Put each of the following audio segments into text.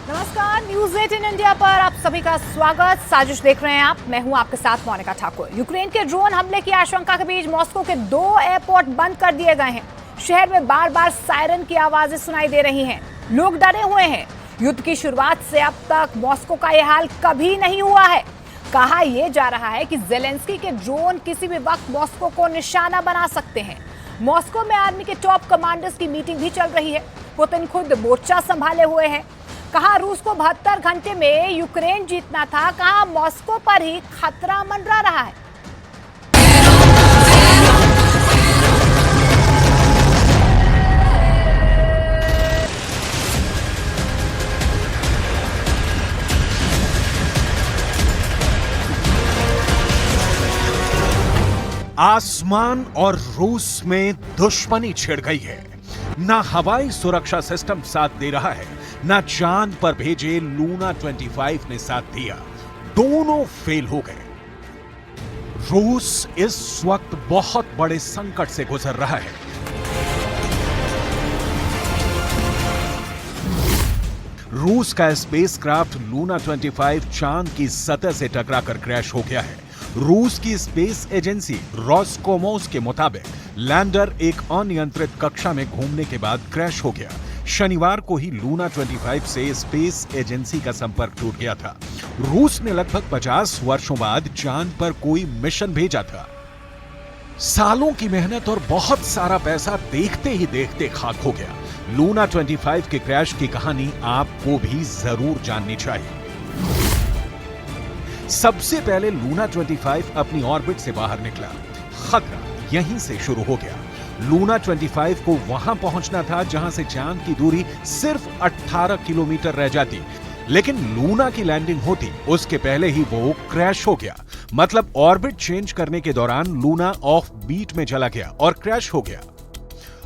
नमस्कार, news 18 India पर आप सभी का स्वागत। साजिश देख रहे हैं आप, मैं हूं आपके साथ मोनिका ठाकुर। यूक्रेन के ड्रोन हमले की आशंका के बीच मॉस्को के 2 एयरपोर्ट बंद कर दिए गए हैं। शहर में बार बार सायरन की आवाजें सुनाई दे रही हैं। लोग डरे हुए हैं। युद्ध की शुरुआत से अब तक मॉस्को का यह हाल कभी नहीं हुआ है। कहा यह जा रहा है कि जेलेंस्की के ड्रोन किसी भी वक्त मॉस्को को निशाना बना सकते हैं। मॉस्को में आर्मी के टॉप कमांडर्स की मीटिंग भी चल रही है। पुतिन खुद मोर्चा संभाले हुए हैं। कहा रूस को 72 घंटे में यूक्रेन जीतना था, कहा मॉस्को पर ही खतरा मंडरा रहा है। आसमान और रूस में दुश्मनी छिड़ गई है। ना हवाई सुरक्षा सिस्टम साथ दे रहा है, ना चांद पर भेजे लूना 25 ने साथ दिया। दोनों फेल हो गए। रूस इस वक्त बहुत बड़े संकट से गुजर रहा है। रूस का स्पेसक्राफ्ट लूना 25 चांद की सतह से टकराकर क्रैश हो गया है। रूस की स्पेस एजेंसी रोसकोमोस के मुताबिक लैंडर एक अनियंत्रित कक्षा में घूमने के बाद क्रैश हो गया। शनिवार को ही लूना 25 से स्पेस एजेंसी का संपर्क टूट गया था। रूस ने लगभग 50 वर्षों बाद चांद पर कोई मिशन भेजा था। सालों की मेहनत और बहुत सारा पैसा देखते ही देखते खाक हो गया। लूना 25 के क्रैश की कहानी आपको भी जरूर जाननी चाहिए। सबसे पहले लूना 25 अपनी ऑर्बिट से बाहर निकला। खतरा यहीं से शुरू हो गया। लूना 25 को वहां पहुंचना था जहां से चांद की दूरी सिर्फ 18 किलोमीटर रह जाती, लेकिन लूना की लैंडिंग होती उसके पहले ही वो क्रैश हो गया। मतलब ऑर्बिट चेंज करने के दौरान लूना ऑफ बीट में चला गया और क्रैश हो गया।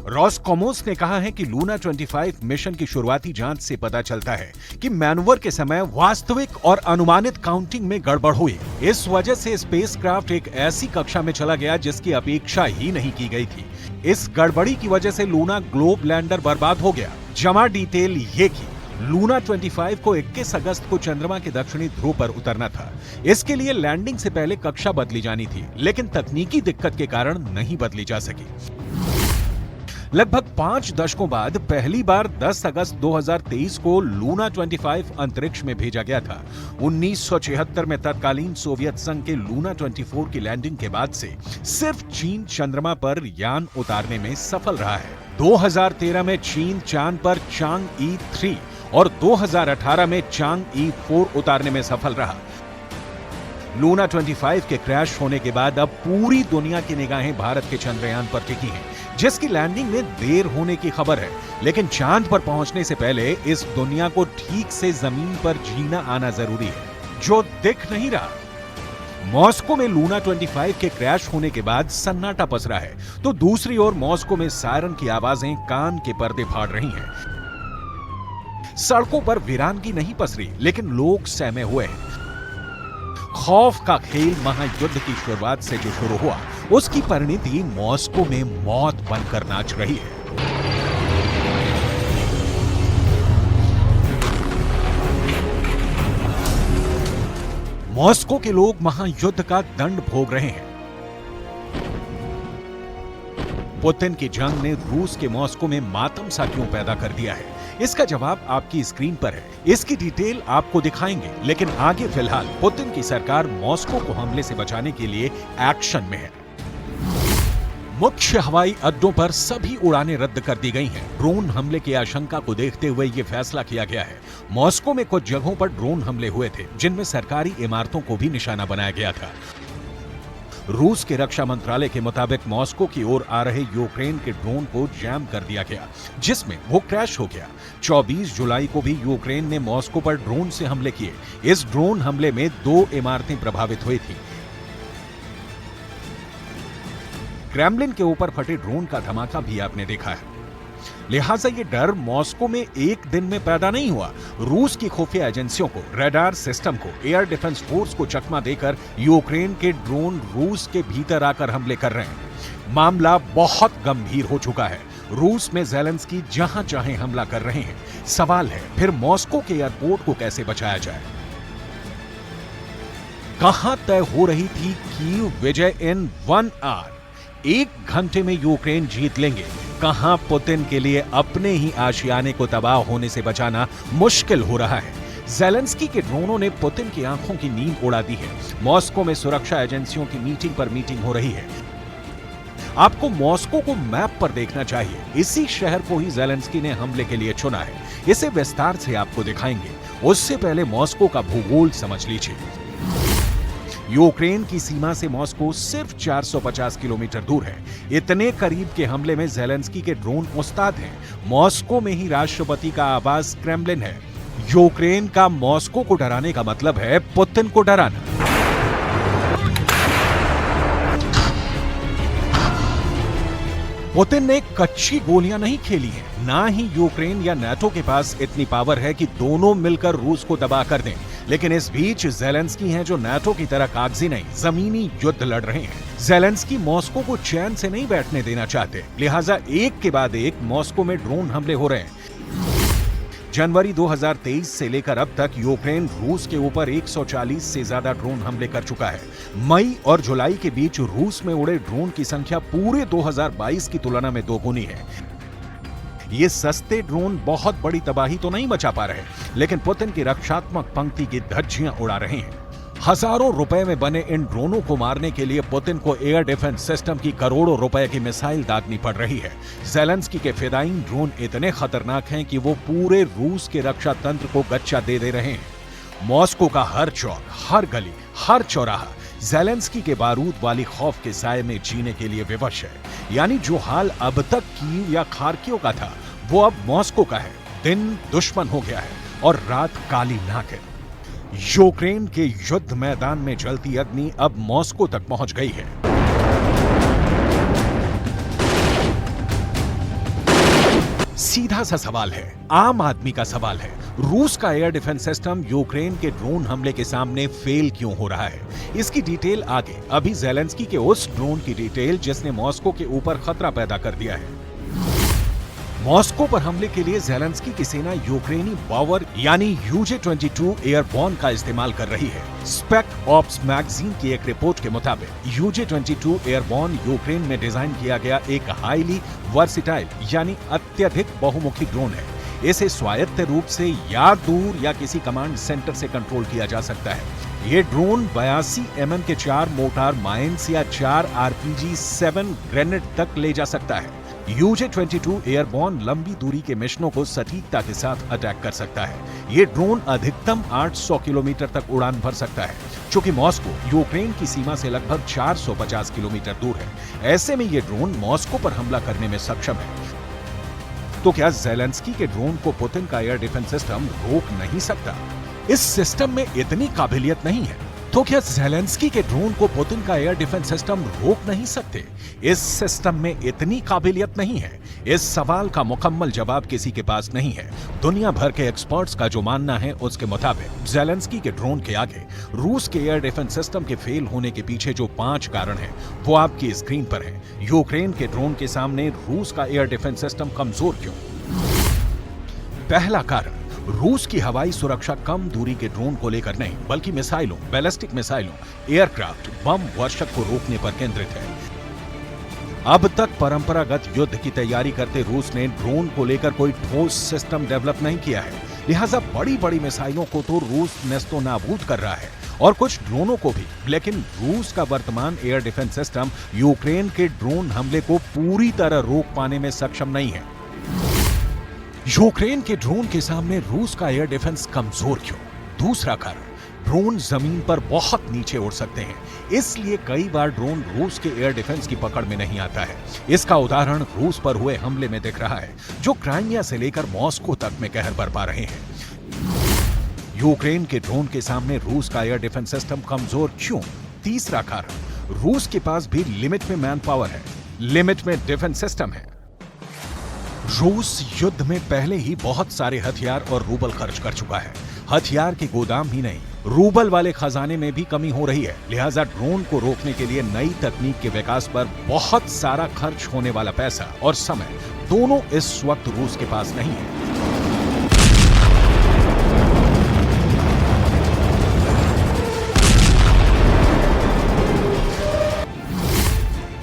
रोसकोमोस ने कहा है कि लूना 25 मिशन की शुरुआती जांच से पता चलता है कि मैनूवर के समय वास्तविक और अनुमानित काउंटिंग में गड़बड़ हुई। इस वजह से स्पेसक्राफ्ट एक ऐसी कक्षा में चला गया जिसकी अपेक्षा ही नहीं की गई थी। इस गड़बड़ी की वजह से लूना ग्लोब लैंडर बर्बाद हो गया। जमा डिटेल ये की, लूना 25 को 21 अगस्त को चंद्रमा के दक्षिणी ध्रुव पर उतरना था। इसके लिए लैंडिंग से पहले कक्षा बदली जानी थी, लेकिन तकनीकी दिक्कत के कारण नहीं बदली जा सकी। लगभग 5 दशकों बाद पहली बार 10 अगस्त 2023 को लूना 25 अंतरिक्ष में भेजा गया था। 1976 में तत्कालीन सोवियत संघ के लूना 24 की लैंडिंग के बाद से सिर्फ चीन चंद्रमा पर यान उतारने में सफल रहा है। 2013 में चीन चांद पर चांग-ई 3 और 2018 में चांग-ई 4 उतारने में सफल रहा। लूना 25 के क्रैश होने के बाद अब पूरी दुनिया की निगाहें भारत के चंद्रयान पर टिकी हैं, जिसकी लैंडिंग में देर होने की खबर है। लेकिन चांद पर पहुंचने से पहले इस दुनिया को ठीक से जमीन पर जीना आना जरूरी है, जो दिख नहीं रहा। मॉस्को में लूना 25 के क्रैश होने के बाद सन्नाटा पसरा है, तो दूसरी ओर मॉस्को में सायरन की आवाजें कान के पर्दे फाड़ रही हैं। सड़कों पर वीरानगी नहीं पसरी, लेकिन लोग सहमे हुए हैं। खौफ का खेल महायुद्ध की शुरुआत से जो शुरू हुआ, उसकी परिणति मॉस्को में मौत बनकर नाच रही है। मॉस्को के लोग महायुद्ध का दंड भोग रहे हैं। पुतिन की जंग ने रूस के मॉस्को में मातम सा क्यों पैदा कर दिया है, इसका जवाब आपकी स्क्रीन पर है। इसकी डिटेल आपको दिखाएंगे, लेकिन आगे फिलहाल पुतिन की सरकार मॉस्को को हमले से बचाने के लिए एक्शन में है। मुख्य हवाई अड्डों पर सभी उड़ानें रद्द कर दी गई हैं। ड्रोन हमले की आशंका को देखते हुए यह फैसला किया गया है। मॉस्को में कुछ जगहों पर ड्रोन हमले हुए थे, जिनमें सरकारी इमारतों को भी निशाना बनाया गया था। रूस के रक्षा मंत्रालय के मुताबिक मॉस्को की ओर आ रहे यूक्रेन के ड्रोन को जैम कर दिया गया, जिसमें वो क्रैश हो गया। 24 जुलाई को भी यूक्रेन ने मॉस्को पर ड्रोन से हमले किए। इस ड्रोन हमले में 2 इमारतें प्रभावित हुई थी। क्रेमलिन के ऊपर फटे ड्रोन का धमाका भी आपने देखा है। लिहाजा ये डर मॉस्को में एक दिन में पैदा नहीं हुआ। रूस की खुफिया एजेंसियों को, रडार सिस्टम को, एयर डिफेंस फोर्स को चकमा देकर यूक्रेन के ड्रोन रूस के भीतर आकर हमले कर रहे हैं। मामला बहुत गंभीर हो चुका है। रूस में ज़ेलेंस्की जहां चाहे हमला कर रहे हैं। सवाल है फिर मॉस्को के एयरपोर्ट को कैसे बचाया जाए? कहां तय हो रही थी कीव विजय इन 1 आवर? 1 घंटे में यूक्रेन जीत लेंगे। कहां पुतिन के लिए अपने ही आशियाने को तबाह होने से बचाना मुश्किल हो रहा है। ज़ेलेंस्की के ड्रोनों ने पुतिन की आंखों की नींद उड़ा दी है। मॉस्को में सुरक्षा एजेंसियों की मीटिंग पर मीटिंग हो रही है। आपको मॉस्को को मैप पर देखना चाहिए। इसी शहर को ही ज़ेलेंस्की ने हमले के लिए चुना है। इसे विस्तार से आपको दिखाएंगे। उससे पहले मॉस्को का भूगोल समझ लीजिए। यूक्रेन की सीमा से मॉस्को सिर्फ 450 किलोमीटर दूर है। इतने करीब के हमले में ज़ेलेंस्की के ड्रोन उस्ताद हैं। मॉस्को में ही राष्ट्रपति का आवास क्रेमलिन है। यूक्रेन का मॉस्को को डराने का मतलब है पुतिन को डराना। पुतिन ने कच्ची गोलियां नहीं खेली हैं। ना ही यूक्रेन या नाटो के पास इतनी पावर है कि दोनों मिलकर रूस को तबाह कर दें। लेकिन इस बीच ज़ेलेंस्की हैं जो नाटो की तरह कागजी नहीं, जमीनी युद्ध लड़ रहे हैं। ज़ेलेंस्की मॉस्को को चैन से नहीं बैठने देना चाहते, लिहाजा एक के बाद एक मॉस्को में ड्रोन हमले हो रहे हैं। जनवरी 2023 से लेकर अब तक यूक्रेन रूस के ऊपर 140 से ज्यादा ड्रोन हमले कर चुका है। मई और जुलाई के बीच रूस में उड़े ड्रोन की संख्या पूरे 2022 की तुलना में दोगुनी है। ये सस्ते ड्रोन बहुत बड़ी तबाही तो नहीं मचा पा रहे, लेकिन पुतिन की रक्षात्मक पंक्ति की धज्जियां उड़ा रहे हैं। हजारों रुपए में बने इन ड्रोनों को मारने के लिए पुतिन को एयर डिफेंस सिस्टम की करोड़ों रुपए की मिसाइल दागनी पड़ रही है। ज़ेलेंस्की के फिदायीन ड्रोन इतने खतरनाक हैं कि वो पूरे रूस के रक्षा तंत्र को गच्चा दे रहे हैं। मॉस्को का हर चौक, हर गली, हर चौराहा ज़ेलेंस्की के बारूद वाली खौफ के साए में जीने के लिए विवश है। यानी जो हाल अब तक कीव या खार्किव का था, वो अब मॉस्को का है। दिन दुश्मन हो गया है और रात काली नागिन। यूक्रेन के युद्ध मैदान में जलती अग्नि अब मॉस्को तक पहुंच गई है। सीधा सा सवाल है, आम आदमी का सवाल है, रूस का एयर डिफेंस सिस्टम यूक्रेन के ड्रोन हमले के सामने फेल क्यों हो रहा है? इसकी डिटेल आगे। अभी ज़ेलेंस्की के उस ड्रोन की डिटेल जिसने मॉस्को के ऊपर खतरा पैदा कर दिया है। मॉस्को पर हमले के लिए ज़ेलेंस्की की सेना यूक्रेनी बावर यानी UJ-22 एयरबॉर्न का इस्तेमाल कर रही है। स्पेक ऑप्स मैगजीन की एक रिपोर्ट के मुताबिक UJ-22 एयरबॉर्न यूक्रेन में डिजाइन किया गया एक हाईली वर्सिटाइल यानी अत्यधिक बहुमुखी ड्रोन है। इसे स्वायत्त रूप से या दूर या किसी कमांड सेंटर से कंट्रोल किया जा सकता है। ये ड्रोन 82 mm के 4 मोर्टार माइंस या 4 RPG 7 ग्रेनेड तक ले जा सकता है। UJ-22 एयरबॉर्न लंबी दूरी के मिशनों को सटीकता के साथ अटैक कर सकता है। ये ड्रोन अधिकतम 800 किलोमीटर तक उड़ान भर सकता है। चूंकि मॉस्को यूक्रेन की सीमा से लगभग 450 किलोमीटर दूर है, ऐसे में ये ड्रोन मॉस्को पर हमला करने में सक्षम है। तो क्या ज़ेलेंस्की के ड्रोन को पुतिन का एयर डिफेंस सिस्टम रोक नहीं सकता? इस सिस्टम में इतनी काबिलियत नहीं है। तो क्या ज़ेलेंस्की के ड्रोन को पुतिन का एयर डिफेंस सिस्टम रोक नहीं सकते? इस सिस्टम में इतनी काबिलियत नहीं है। इस सवाल का मुकम्मल जवाब किसी के पास नहीं है। दुनिया भर के एक्सपर्ट्स का जो मानना है उसके मुताबिक ज़ेलेंस्की के ड्रोन के आगे रूस के एयर डिफेंस सिस्टम के फेल होने के पीछे जो 5 कारण हैं, वो आपकी स्क्रीन पर है। यूक्रेन के ड्रोन के सामने रूस का एयर डिफेंस सिस्टम कमजोर क्यों? पहला कारण, रूस की हवाई सुरक्षा कम दूरी के ड्रोन को लेकर नहीं, बल्कि मिसाइलों, बैलिस्टिक मिसाइलों, एयरक्राफ्ट, बम वर्षक को रोकने पर केंद्रित है। अब तक परंपरागत युद्ध की तैयारी करते रूस ने ड्रोन को लेकर कोई ठोस सिस्टम डेवलप नहीं किया है। लिहाजा बड़ी बड़ी मिसाइलों को तो रूस नेस्तोनाबूद कर रहा है और कुछ ड्रोनों को भी। लेकिन रूस का वर्तमान एयर डिफेंस सिस्टम यूक्रेन के ड्रोन हमले को पूरी तरह रोक पाने में सक्षम नहीं है। यूक्रेन के ड्रोन के सामने रूस का एयर डिफेंस कमजोर क्यों? दूसरा कारण, ड्रोन जमीन पर बहुत नीचे उड़ सकते हैं, इसलिए कई बार ड्रोन रूस के एयर डिफेंस की पकड़ में नहीं आता है। इसका उदाहरण रूस पर हुए हमले में दिख रहा है, जो क्राइमिया से लेकर मॉस्को तक में कहर बरपा रहे हैं। यूक्रेन के ड्रोन के सामने रूस का एयर डिफेंस सिस्टम कमजोर क्यों? तीसरा कारण, रूस के पास भी लिमिट में मैन पावर है, लिमिट में डिफेंस सिस्टम है। रूस युद्ध में पहले ही बहुत सारे हथियार और रूबल खर्च कर चुका है। हथियार के गोदाम ही नहीं, रूबल वाले खजाने में भी कमी हो रही है, लिहाजा ड्रोन को रोकने के लिए नई तकनीक के विकास पर बहुत सारा खर्च होने वाला पैसा और समय दोनों इस वक्त रूस के पास नहीं है।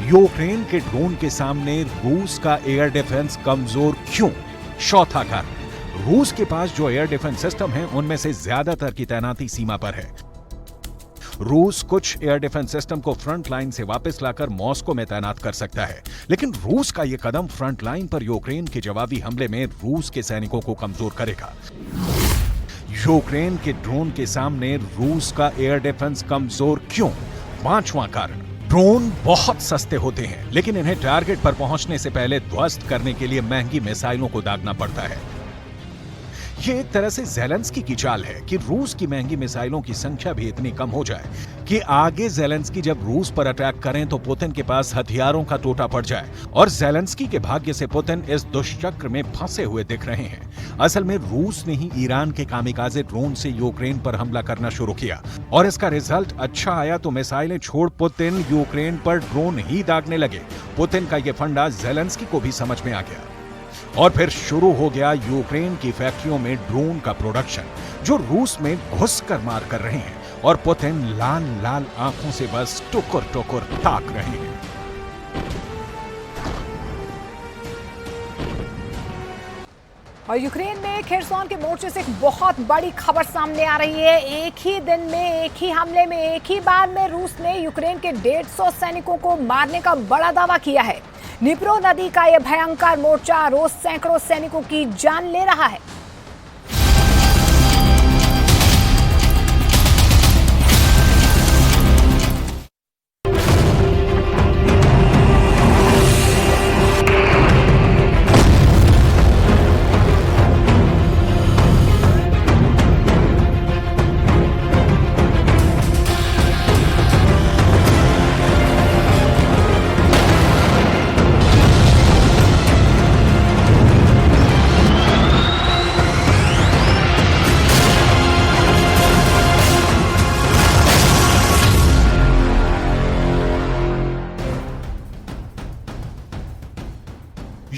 यूक्रेन के ड्रोन के सामने रूस का एयर डिफेंस कमजोर क्यों? चौथा कारण, रूस के पास जो एयर डिफेंस सिस्टम है उनमें से ज्यादातर की तैनाती सीमा पर है। रूस कुछ एयर डिफेंस सिस्टम को फ्रंट लाइन से वापस लाकर मॉस्को में तैनात कर सकता है, लेकिन रूस का यह कदम फ्रंट लाइन पर यूक्रेन के जवाबी हमले में रूस के सैनिकों को कमजोर करेगा। यूक्रेन के ड्रोन के सामने रूस का एयर डिफेंस कमजोर क्यों? पांचवां कारण, ड्रोन बहुत सस्ते होते हैं, लेकिन इन्हें टारगेट पर पहुंचने से पहले ध्वस्त करने के लिए महंगी मिसाइलों को दागना पड़ता है। ये एक तरह से ज़ेलेंस्की की चाल है कि रूस की महंगी मिसाइलों की संख्या भी इतनी कम हो जाए कि आगे ज़ेलेंस्की जब रूस पर अटैक करें तो पुतिन के पास हथियारों का टोटा पड़ जाए। और ज़ेलेंस्की के भाग्य से पुतिन इस दुष्चक्र में फंसे हुए दिख रहे हैं। असल में रूस ने ही ईरान के कामिकाज़े ड्रोन से यूक्रेन पर हमला करना शुरू किया और इसका रिजल्ट अच्छा आया तो मिसाइलें छोड़ पुतिन यूक्रेन पर ड्रोन ही दागने लगे। पुतिन का यह फंडा ज़ेलेंस्की को भी समझ में आ गया और फिर शुरू हो गया यूक्रेन की फैक्ट्रियों में ड्रोन का प्रोडक्शन, जो रूस में घुसकर मार कर रहे हैं और पुतिन लाल लाल आंखों से बस टुकुर टुकुर ताक रहे हैं। और यूक्रेन में खेरसोन के मोर्चे से एक बहुत बड़ी खबर सामने आ रही है। एक ही दिन में, एक ही हमले में, एक ही बार में रूस ने यूक्रेन के 150 सैनिकों को मारने का बड़ा दावा किया है। निप्रो नदी का यह भयंकर मोर्चा रोज सैकड़ों सैनिकों की जान ले रहा है।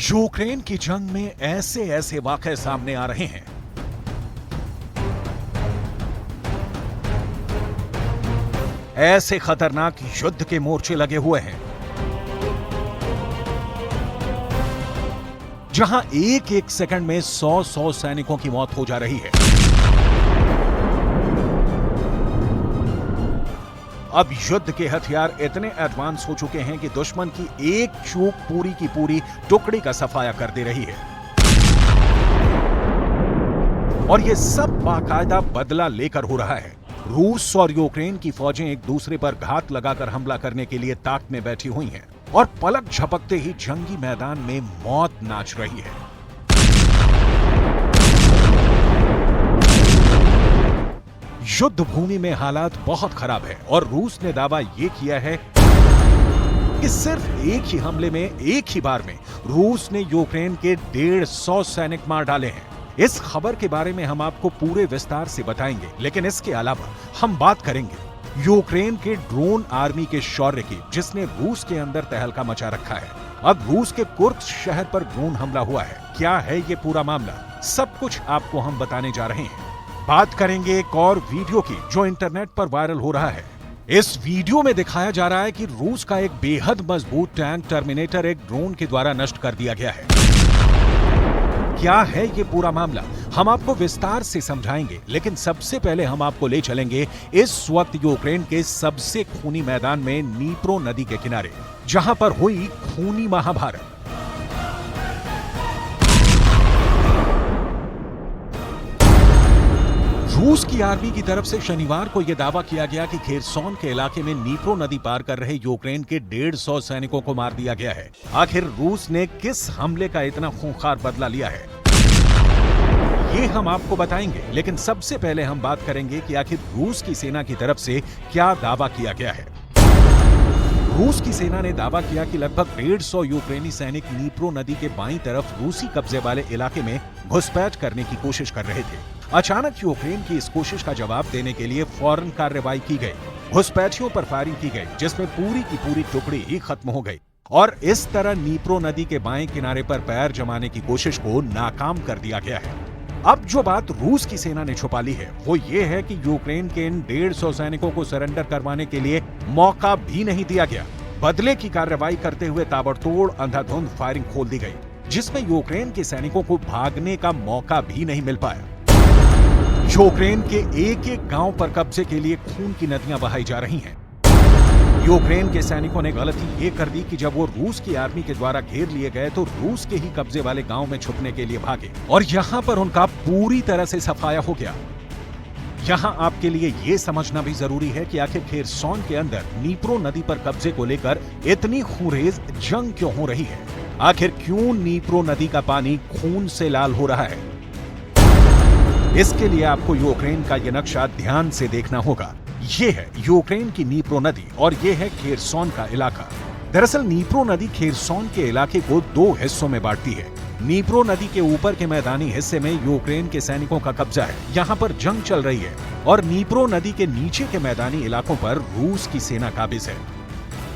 यूक्रेन की जंग में ऐसे ऐसे वाकये सामने आ रहे हैं ऐसे खतरनाक युद्ध के मोर्चे लगे हुए हैं जहां एक एक सेकंड में 100 सैनिकों की मौत हो जा रही है। अब युद्ध के हथियार इतने एडवांस हो चुके हैं कि दुश्मन की एक चूक पूरी की पूरी टुकड़ी का सफाया कर दे रही है और यह सब बाकायदा बदला लेकर हो रहा है। रूस और यूक्रेन की फौजें एक दूसरे पर घात लगाकर हमला करने के लिए ताक में बैठी हुई हैं और पलक झपकते ही जंगी मैदान में मौत नाच रही है। युद्ध भूमि में हालात बहुत खराब है और रूस ने दावा यह किया है कि सिर्फ एक ही हमले में, एक ही बार में रूस ने यूक्रेन के 150 सैनिक मार डाले हैं। इस खबर के बारे में हम आपको पूरे विस्तार से बताएंगे, लेकिन इसके अलावा हम बात करेंगे यूक्रेन के ड्रोन आर्मी के शौर्य की, जिसने रूस के अंदर तहलका मचा रखा है। अब रूस के कुर्स्क शहर पर ड्रोन हमला हुआ है। क्या है ये पूरा मामला? सब कुछ आपको हम बताने जा रहे हैं। बात करेंगे एक और वीडियो की जो इंटरनेट पर वायरल हो रहा है। इस वीडियो में दिखाया जा रहा है कि रूस का एक बेहद मजबूत टैंक टर्मिनेटर एक ड्रोन के द्वारा नष्ट कर दिया गया है। क्या है ये पूरा मामला, हम आपको विस्तार से समझाएंगे, लेकिन सबसे पहले हम आपको ले चलेंगे इस वक्त यूक्रेन के सबसे खूनी मैदान में, नीप्रो नदी के किनारे, जहां पर हुई खूनी महाभारत। रूस की आर्मी की तरफ से शनिवार को यह दावा किया गया कि खेरसोन के इलाके में नीप्रो नदी पार कर रहे यूक्रेन के 150 सैनिकों को मार दिया गया है। आखिर रूस ने किस हमले का इतना खूंखार बदला लिया है, ये हम आपको बताएंगे, लेकिन सबसे पहले हम बात करेंगे कि आखिर रूस की सेना की तरफ से क्या दावा किया गया है। रूस की सेना ने दावा किया कि लगभग 150 यूक्रेनी सैनिक नीप्रो नदी के बाईं तरफ रूसी कब्जे वाले इलाके में घुसपैठ करने की कोशिश कर रहे थे। अचानक यूक्रेन की इस कोशिश का जवाब देने के लिए फौरन कार्रवाई की गई। घुसपैठियों पर फायरिंग की गई, जिसमें पूरी की पूरी टुकड़ी ही खत्म हो गई और इस तरह नीप्रो नदी के बाएं किनारे पर पैर जमाने की कोशिश को नाकाम कर दिया गया है। अब जो बात रूस की सेना ने छुपा ली है वो ये है कि यूक्रेन के इन 150 सैनिकों को सरेंडर करवाने के लिए मौका भी नहीं दिया गया। बदले की कार्रवाई करते हुए ताबड़तोड़ अंधाधुंध फायरिंग खोल दी गई, जिसमें यूक्रेन के सैनिकों को भागने का मौका भी नहीं मिल पाया। यूक्रेन के एक एक गांव पर कब्जे के लिए खून की नदियां बहाई जा रही हैं। यूक्रेन के सैनिकों ने गलती ये कर दी कि जब वो रूस की आर्मी के द्वारा घेर लिए गए तो रूस के ही कब्जे वाले गांव में छुपने के लिए भागे और यहां पर उनका पूरी तरह से सफाया हो गया। यहां आपके लिए ये समझना भी जरूरी है कि आखिर खेरसॉन के अंदर नीप्रो नदी पर कब्जे को लेकर इतनी खूंरेज जंग क्यों हो रही है। आखिर क्यों नीप्रो नदी का पानी खून से लाल हो रहा है। इसके लिए आपको यूक्रेन का यह नक्शा ध्यान से देखना होगा। ये है यूक्रेन की नीप्रो नदी और ये है खेरसॉन का इलाका। दरअसल नीप्रो नदी खेरसॉन के इलाके को दो हिस्सों में बांटती है। नीप्रो नदी के ऊपर के मैदानी हिस्से में यूक्रेन के सैनिकों का कब्जा है, यहाँ पर जंग चल रही है और नीप्रो नदी के नीचे के मैदानी इलाकों पर रूस की सेना काबिज है।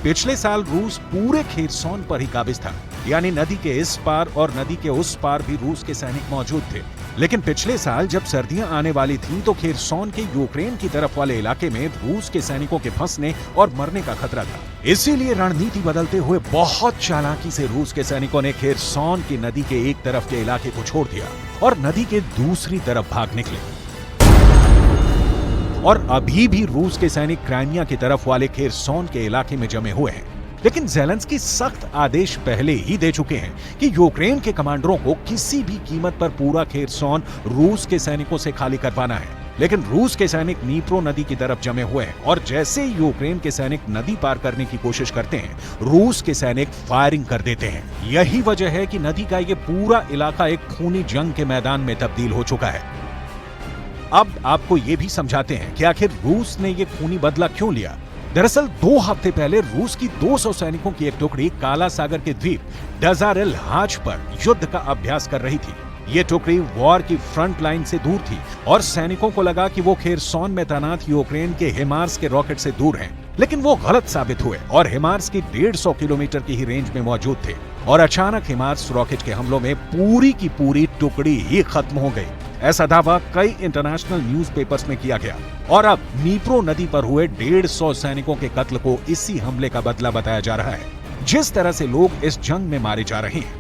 पिछले साल रूस पूरे खेरसॉन पर ही काबिज था, यानी नदी के इस पार और नदी के उस पार भी रूस के सैनिक मौजूद थे। लेकिन पिछले साल जब सर्दियां आने वाली थीं तो खेरसॉन के यूक्रेन की तरफ वाले इलाके में रूस के सैनिकों के फंसने और मरने का खतरा था। इसीलिए रणनीति बदलते हुए बहुत चालाकी से रूस के सैनिकों ने खेरसॉन की नदी के एक तरफ के इलाके को छोड़ दिया और नदी के दूसरी तरफ भाग निकले। और अभी भी रूस के सैनिक क्राइमिया की तरफ वाले खेरसॉन के इलाके में जमे हुए हैं। लेकिन ज़ेलेंस्की सख्त आदेश पहले ही दे चुके हैं कि यूक्रेन के कमांडरों को किसी भी कीमत पर पूरा खेरसॉन रूस के सैनिकों से खाली करवाना है। लेकिन रूस के सैनिक नीप्रो नदी की तरफ जमे हुए हैं और जैसे ही यूक्रेन के सैनिक नदी पार करने की कोशिश करते हैं, रूस के सैनिक फायरिंग कर देते हैं। यही वजह है कि नदी का ये पूरा इलाका एक खूनी जंग के मैदान में तब्दील हो चुका है। अब आपको ये भी समझाते हैं कि आखिर रूस ने ये खूनी बदला क्यों लिया। दरअसल 2 हफ्ते पहले रूस की 200 सैनिकों की एक टुकड़ी काला सागर के द्वीप डजारेल हाच पर युद्ध का अभ्यास कर रही थी। ये टुकड़ी वॉर की फ्रंट लाइन से दूर थी और सैनिकों को लगा कि वो खेरसॉन में तैनात यूक्रेन के हिमार्स के रॉकेट से दूर हैं। लेकिन वो गलत साबित हुए और हिमार्स की 150 किलोमीटर की ही रेंज में मौजूद थे और अचानक हिमार्स रॉकेट के हमलों में पूरी की पूरी टुकड़ी ही खत्म हो गई। ऐसा दावा कई इंटरनेशनल न्यूज़पेपर्स में किया गया और अब नीप्रो नदी पर हुए 150 सैनिकों के कत्ल को इसी हमले का बदला बताया जा रहा है, जिस तरह से लोग इस जंग में मारे जा रहे हैं।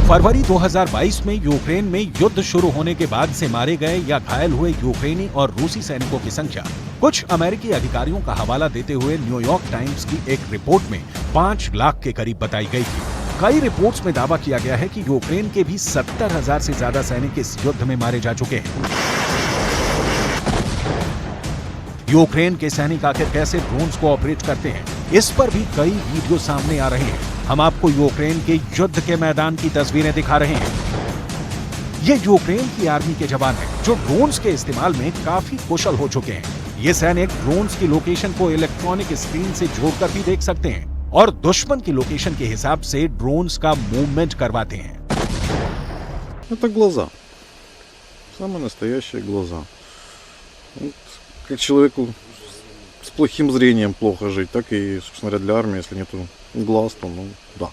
फरवरी 2022 में यूक्रेन में युद्ध शुरू होने के बाद से मारे गए या घायल हुए यूक्रेनी और रूसी सैनिकों की संख्या कुछ अमेरिकी अधिकारियों का हवाला देते हुए न्यूयॉर्क टाइम्स की एक रिपोर्ट में 5 लाख के करीब बताई गई थी। कई रिपोर्ट्स में दावा किया गया है कि यूक्रेन के भी 70,000 से ज्यादा सैनिक इस युद्ध में मारे जा चुके हैं। यूक्रेन के सैनिक आखिर कैसे ड्रोन्स को ऑपरेट करते हैं, इस पर भी कई वीडियो सामने आ रहे हैं। हम आपको यूक्रेन के युद्ध के मैदान की तस्वीरें दिखा रहे हैं। ये यूक्रेन की आर्मी के जवान हैं जो ड्रोन्स के इस्तेमाल में काफी कुशल हो चुके हैं। ये सैनिक ड्रोन्स की लोकेशन को इलेक्ट्रॉनिक स्क्रीन से जोड़कर भी देख सकते हैं और दुश्मन की लोकेशन के हिसाब से ड्रोन्स का मूवमेंट करवाते हैं। Это глаза. Самые настоящие глаза. Вот, как человеку с плохим зрением плохо жить, так и, собственно говоря, для армии, если нету глаз, то, ну, да.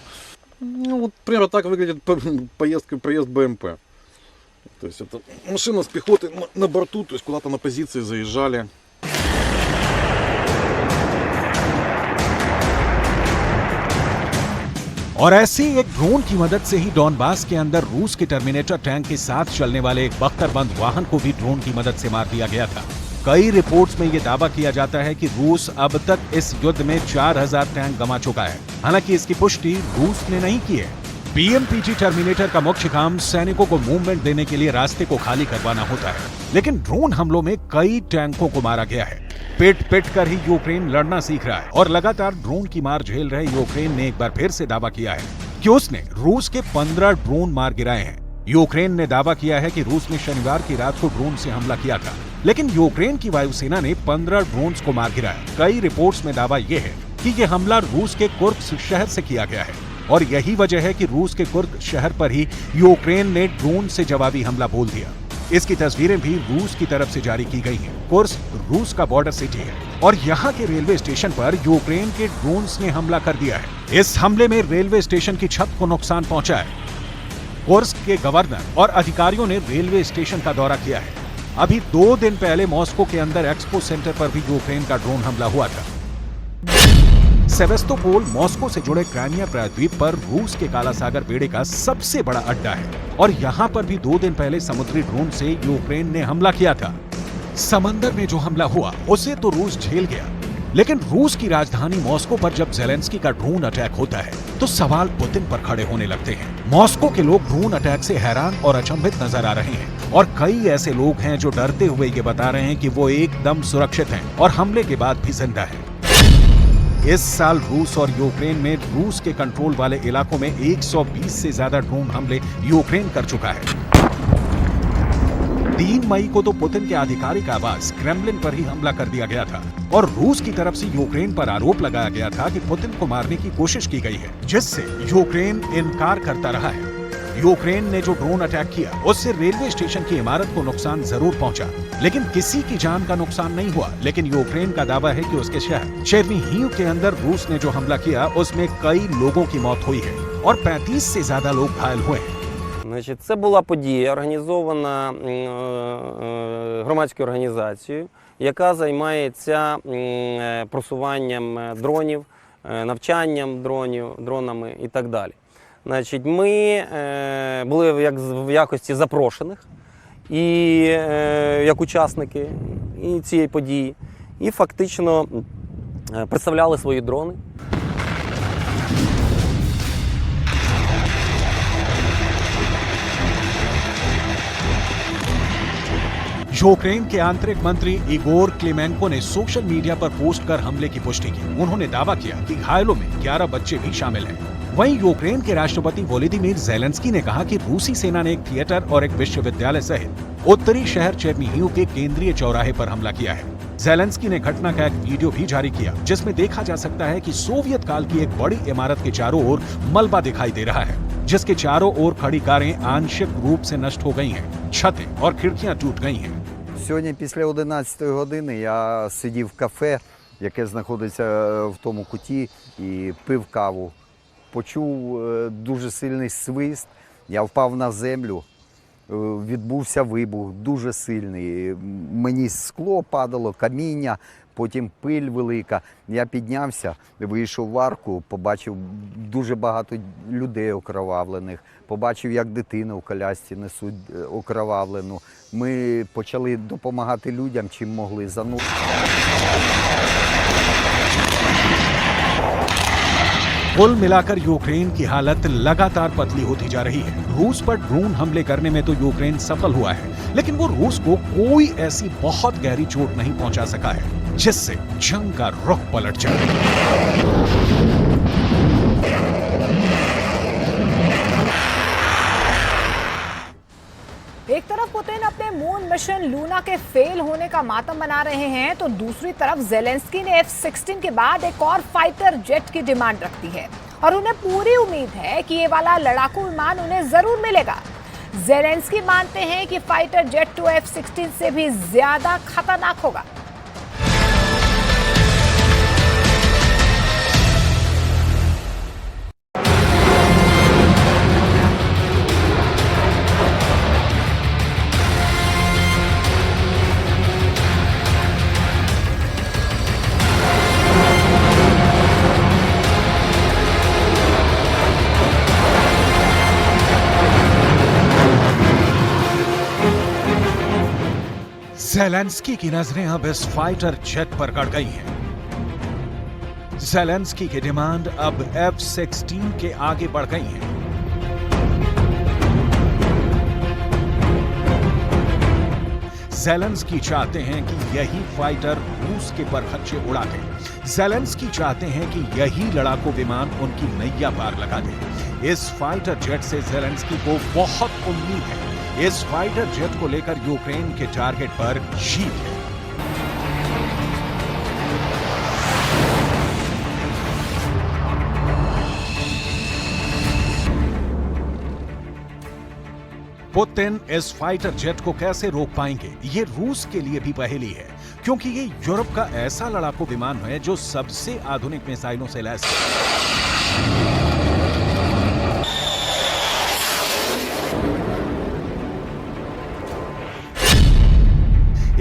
Ну, вот примерно так выглядит проезд БМП. То есть это машина с пехотой на борту, то есть куда-то на позиции заезжали. और ऐसे एक ड्रोन की मदद से ही डॉनबास के अंदर रूस के टर्मिनेटर टैंक के साथ चलने वाले एक बख्तरबंद वाहन को भी ड्रोन की मदद से मार दिया गया था। कई रिपोर्ट्स में यह दावा किया जाता है कि रूस अब तक इस युद्ध में 4000 टैंक गंवा चुका है। हालांकि इसकी पुष्टि रूस ने नहीं की है। BMPG टर्मिनेटर का मुख्य काम सैनिकों को मूवमेंट देने के लिए रास्ते को खाली करवाना होता है, लेकिन ड्रोन हमलों में कई टैंकों को मारा गया है। पिट पिट कर ही यूक्रेन लड़ना सीख रहा है और लगातार ड्रोन की मार झेल रहे यूक्रेन ने एक बार फिर से दावा किया है कि उसने रूस के 15 ड्रोन मार गिराए हैं। यूक्रेन ने दावा किया है कि रूस ने शनिवार की रात को ड्रोन से हमला किया था, लेकिन यूक्रेन की वायुसेना ने 15 ड्रोन्स को मार गिराया। कई रिपोर्ट्स में दावा यह है कि यह हमला रूस के कुर्स्क शहर से किया गया है और यही वजह है कि रूस के कुर्स्क शहर पर ही यूक्रेन ने ड्रोन से जवाबी हमला बोल दिया। इसकी तस्वीरें भी रूस की तरफ से जारी की गई हैं। कुर्स्क रूस का बॉर्डर सिटी है और यहाँ के रेलवे स्टेशन पर यूक्रेन के ड्रोन्स ने हमला कर दिया है। इस हमले में रेलवे स्टेशन की छत को नुकसान पहुंचा है। कुर्स्क के गवर्नर और अधिकारियों ने रेलवे स्टेशन का दौरा किया है। अभी 2 दिन पहले मॉस्को के अंदर एक्सपो सेंटर पर भी यूक्रेन का ड्रोन हमला हुआ था। सेवेस्तोपोल मॉस्को से जुड़े क्राइमिया प्रायद्वीप पर रूस के काला सागर बेड़े का सबसे बड़ा अड्डा है और यहाँ पर भी 2 दिन पहले समुद्री ड्रोन से यूक्रेन ने हमला किया था। समंदर में जो हमला हुआ उसे तो रूस झेल गया, लेकिन रूस की राजधानी मॉस्को पर जब ज़ेलेंस्की का ड्रोन अटैक होता है तो सवाल पुतिन पर खड़े होने लगते हैं। मॉस्को के लोग ड्रोन अटैक से हैरान और अचंभित नजर आ रहे हैं और कई ऐसे लोग हैं जो डरते हुए ये बता रहे हैं कि वो एकदम सुरक्षित हैं और हमले के बाद भी जिंदा हैं। इस साल रूस और यूक्रेन में रूस के कंट्रोल वाले इलाकों में 120 से ज्यादा ड्रोन हमले यूक्रेन कर चुका है। 3 मई को तो पुतिन के आधिकारिक आवास क्रेमलिन पर ही हमला कर दिया गया था और रूस की तरफ से यूक्रेन पर आरोप लगाया गया था कि पुतिन को मारने की कोशिश की गई है, जिससे यूक्रेन इनकार करता रहा है। यूक्रेन ने जो ड्रोन अटैक किया उससे रेलवे स्टेशन की इमारत को नुकसान जरूर पहुंचा, लेकिन किसी की जान का नुकसान नहीं हुआ। लेकिन यूक्रेन का दावा है कि उसके शहर चेर्निहिव के अंदर रूस ने जो हमला किया उसमें कई लोगों की मौत हुई है और 35 से ज्यादा लोग घायल हुए हैं। Значить, це була подія, організована громадською організацією, яка займається просуванням дронів, навчанням дронами і так далі. Значить, ми були в якості запрошених і як учасники цієї події, і фактично представляли свої дрони. यूक्रेन के आंतरिक मंत्री इगोर क्लेमेंको ने सोशल मीडिया पर पोस्ट कर हमले की पुष्टि की। उन्होंने दावा किया कि घायलों में 11 बच्चे भी शामिल हैं। वहीं यूक्रेन के राष्ट्रपति वोलोदिमीर ज़ेलेंस्की ने कहा कि रूसी सेना ने एक थिएटर और एक विश्वविद्यालय सहित उत्तरी शहर चेर्निहिव के केंद्रीय चौराहे पर हमला किया है। ज़ेलेंस्की ने घटना का एक वीडियो भी जारी किया, जिसमें देखा जा सकता है कि सोवियत काल की एक बड़ी इमारत के चारों ओर मलबा दिखाई दे रहा है, जिसके चारों ओर खड़ी कारें आंशिक रूप से नष्ट हो गई हैं, छतें और खिड़कियां टूट गई हैं। Сьогодні після 11 години я сидів в кафе, яке знаходиться в тому куті, і пив каву. Почув дуже сильний свист, я впав на землю, відбувся вибух дуже сильний. Мені скло падало, каміння, потім пиль велика. Я піднявся, вийшов в арку, побачив дуже багато людей окровавлених, побачив, як дитину в колясці несуть окровавлену. Ми почали допомагати людям, чим могли. कुल मिलाकर यूक्रेन की हालत लगातार पतली होती जा रही है। रूस पर ड्रोन हमले करने में तो यूक्रेन सफल हुआ है, लेकिन वो रूस को कोई ऐसी बहुत गहरी चोट नहीं पहुंचा सका है जिससे जंग का रुख पलट जाए। एक तरफ पुतिन अपने मून मिशन लूना के फेल होने का मातम मना रहे हैं, तो दूसरी तरफ ज़ेलेंस्की ने F-16 के बाद एक और फाइटर जेट की डिमांड रख दी है और उन्हें पूरी उम्मीद है कि ये वाला लड़ाकू विमान उन्हें जरूर मिलेगा। ज़ेलेंस्की मानते हैं कि फाइटर जेट तो F-16 से भी ज्यादा खतरनाक होगा। ज़ेलेंस्की की नजरें अब इस फाइटर जेट पर गड़ गई हैं। ज़ेलेंस्की की डिमांड अब F-16 के आगे बढ़ गई है। ज़ेलेंस्की चाहते हैं कि यही फाइटर रूस के परखच्चे उड़ा दे। ज़ेलेंस्की चाहते हैं कि यही लड़ाकू विमान उनकी नैया पार लगा दे। इस फाइटर जेट से ज़ेलेंस्की को बहुत उम्मीद है। इस फाइटर जेट को लेकर यूक्रेन के टारगेट पर जीत है। पुतिन इस फाइटर जेट को कैसे रोक पाएंगे, ये रूस के लिए भी पहेली है, क्योंकि ये यूरोप का ऐसा लड़ाकू विमान है जो सबसे आधुनिक मिसाइलों से लैस है।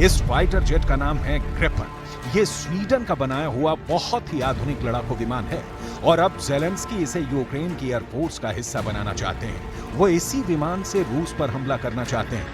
इस फाइटर जेट का नाम है ग्रिपेन। ये स्वीडन का बनाया हुआ बहुत ही आधुनिक लड़ाकू विमान है और अब ज़ेलेंस्की इसे यूक्रेन की एयरफोर्स का हिस्सा बनाना चाहते हैं। वो इसी विमान से रूस पर हमला करना चाहते हैं।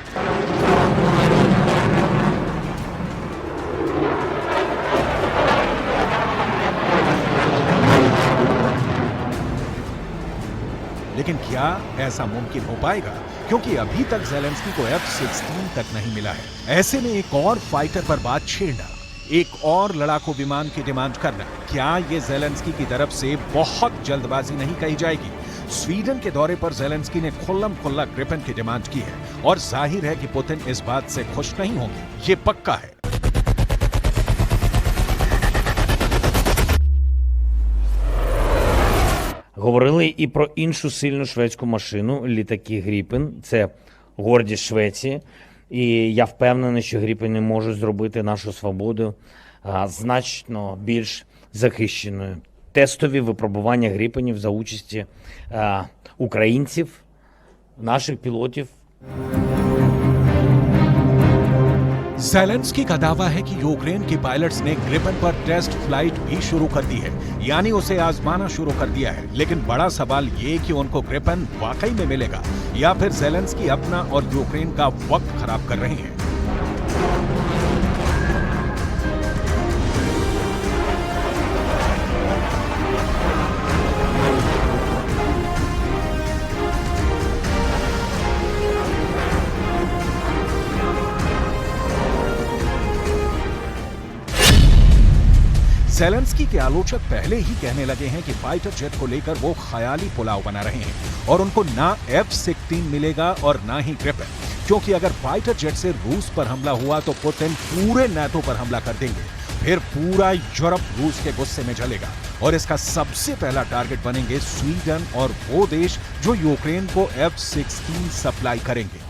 लेकिन क्या ऐसा मुमकिन हो पाएगा? क्योंकि अभी तक ज़ेलेंस्की को F-16 तक नहीं मिला है। ऐसे में एक और फाइटर पर बात छेड़ना, एक और लड़ाकू विमान की डिमांड करना, क्या ये ज़ेलेंस्की की तरफ से बहुत जल्दबाजी नहीं कही जाएगी? स्वीडन के दौरे पर ज़ेलेंस्की ने खुल्लम खुल्ला ग्रिपेन की डिमांड की है और जाहिर है कि पुतिन इस बात से खुश नहीं होंगे, ये पक्का है। Говорили і про іншу сильну шведську машину, літаки Гріпен. Це гордість Швеції. І я впевнений, що Гріпени можуть зробити нашу свободу значно більш захищеною. Тестові випробування Гріпенів за участі українців, наших пілотів. ज़ेलेंस्की का दावा है कि यूक्रेन के पायलट्स ने ग्रिपेन पर टेस्ट फ्लाइट भी शुरू कर दी है, यानी उसे आजमाना शुरू कर दिया है। लेकिन बड़ा सवाल ये कि उनको ग्रिपेन वाकई में मिलेगा या फिर ज़ेलेंस्की अपना और यूक्रेन का वक्त खराब कर रहे हैं। ज़ेलेंस्की के आलोचक पहले ही कहने लगे हैं कि फाइटर जेट को लेकर वो ख्याली पुलाव बना रहे हैं और उनको ना F-16 मिलेगा और ना ही ग्रिपेन, क्योंकि अगर फाइटर जेट से रूस पर हमला हुआ तो पुतिन पूरे नाटो पर हमला कर देंगे। फिर पूरा यूरोप रूस के गुस्से में जलेगा और इसका सबसे पहला टारगेट बनेंगे स्वीडन और वो देश जो यूक्रेन को F-16 सप्लाई करेंगे।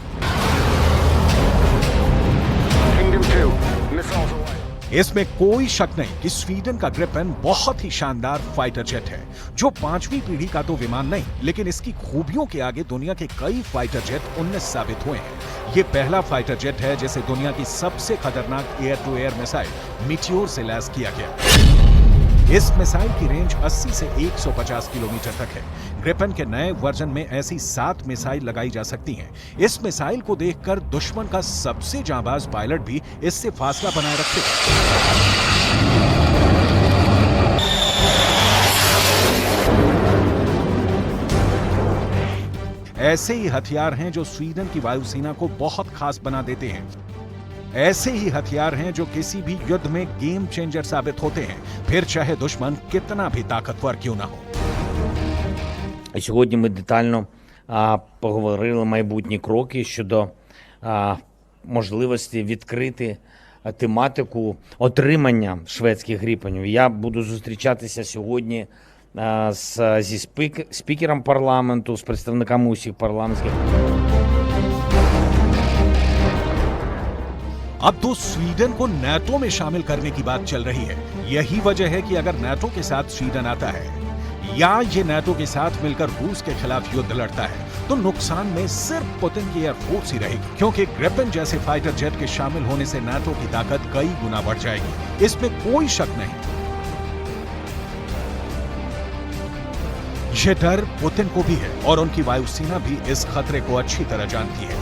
इसमें कोई शक नहीं कि स्वीडन का ग्रिपेन बहुत ही शानदार फाइटर जेट है, जो 5वीं पीढ़ी का तो विमान नहीं, लेकिन इसकी खूबियों के आगे दुनिया के कई फाइटर जेट 19 साबित हुए हैं। ये पहला फाइटर जेट है जिसे दुनिया की सबसे खतरनाक air to air missile meteor से लैस किया गया। इस मिसाइल की रेंज 80 से 150 किलोमीटर तक है। ग्रिपेन के नए वर्जन में ऐसी 7 मिसाइल लगाई जा सकती हैं। इस मिसाइल को देखकर दुश्मन का सबसे जांबाज पायलट भी इससे फासला बनाए रखेगा। ऐसे ही हथियार हैं जो स्वीडन की वायुसेना को बहुत खास बना देते हैं। ऐसे ही हथियार हैं जो किसी भी युद्ध में गेम चेंजर साबित होते हैं, फिर चाहे दुश्मन कितना भी ताकतवर क्यों ना हो। Сьогодні ми детально поговорили майбутні кроки щодо можливості відкрити тематику отримання шведських гріпенів. Я буду зустрічатися сьогодні зі спікером парламенту, з представниками усіх парламентських. अब तो स्वीडन को नाटो में शामिल करने की बात चल रही है। यही वजह है कि अगर नाटो के साथ स्वीडन आता है या ये नाटो के साथ मिलकर रूस के खिलाफ युद्ध लड़ता है तो नुकसान में सिर्फ पुतिन की एयरफोर्स ही रहेगी, क्योंकि ग्रिपेन जैसे फाइटर जेट के शामिल होने से नाटो की ताकत कई गुना बढ़ जाएगी। इसमें कोई शक नहीं। ये डर पुतिन को भी है और उनकी वायुसेना भी इस खतरे को अच्छी तरह जानती है।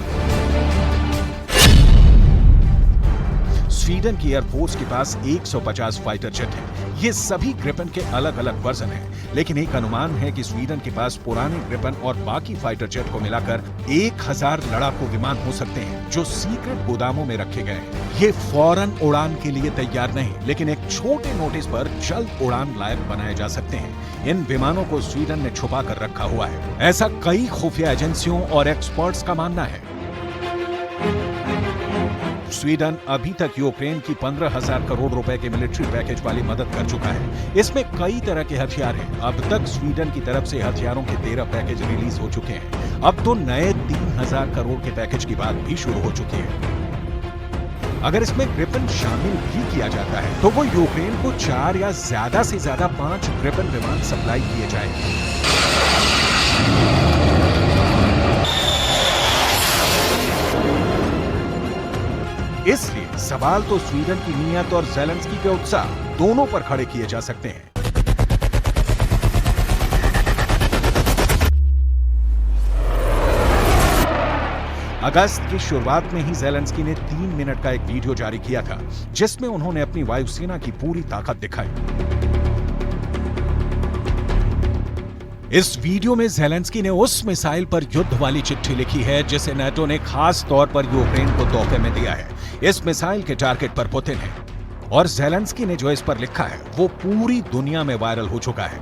स्वीडन की एयरफोर्स के पास 150 फाइटर जेट हैं। ये सभी ग्रिपेन के अलग अलग वर्जन हैं, लेकिन एक अनुमान है कि स्वीडन के पास पुराने ग्रिपेन और बाकी फाइटर जेट को मिलाकर 1000 लड़ाकू विमान हो सकते हैं, जो सीक्रेट गोदामों में रखे गए हैं। ये फौरन उड़ान के लिए तैयार नहीं, लेकिन एक छोटे नोटिस पर जल्द उड़ान लायक बनाए जा सकते हैं। इन विमानों को स्वीडन ने छुपा कर रखा हुआ है, ऐसा कई खुफिया एजेंसियों और एक्सपर्ट्स का मानना है। स्वीडन अभी तक यूक्रेन की 15,000 करोड़ रुपए के मिलिट्री पैकेज वाली मदद कर चुका है। इसमें कई तरह के हथियार हैं। अब तक स्वीडन की तरफ से हथियारों के 13 पैकेज रिलीज हो चुके हैं। अब तो नए 3,000 करोड़ के पैकेज की बात भी शुरू हो चुकी है। अगर इसमें ग्रिपेन शामिल भी किया जाता है तो वो यूक्रेन को 4 या ज्यादा से ज्यादा 5 ग्रिपेन विमान सप्लाई किए जाएंगे। इसलिए सवाल तो स्वीडन की नीयत और ज़ेलेंस्की के उत्साह दोनों पर खड़े किए जा सकते हैं। अगस्त की शुरुआत में ही ज़ेलेंस्की ने 3 मिनट का एक वीडियो जारी किया था, जिसमें उन्होंने अपनी वायुसेना की पूरी ताकत दिखाई। इस वीडियो में ज़ेलेंस्की ने उस मिसाइल पर युद्ध वाली चिट्ठी लिखी है जिसे नाटो ने खास तौर पर यूक्रेन को तोहफे में दिया है। इस मिसाइल के टारगेट पर पुतिन है और ज़ेलेंस्की ने जो इस पर लिखा है वो पूरी दुनिया में वायरल हो चुका है।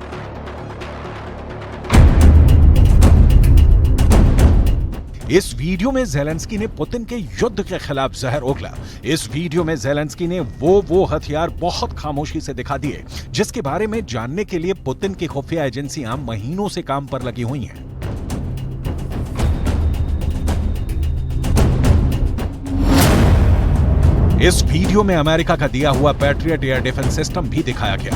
इस वीडियो में ज़ेलेंस्की ने पुतिन के युद्ध के खिलाफ जहर उगला। इस वीडियो में ज़ेलेंस्की ने वो हथियार बहुत खामोशी से दिखा दिए जिसके बारे में जानने के लिए पुतिन की खुफिया एजेंसियां महीनों से काम पर लगी हुई हैं। इस वीडियो में अमेरिका का दिया हुआ पैट्रियट एयर डिफेंस सिस्टम भी दिखाया गया।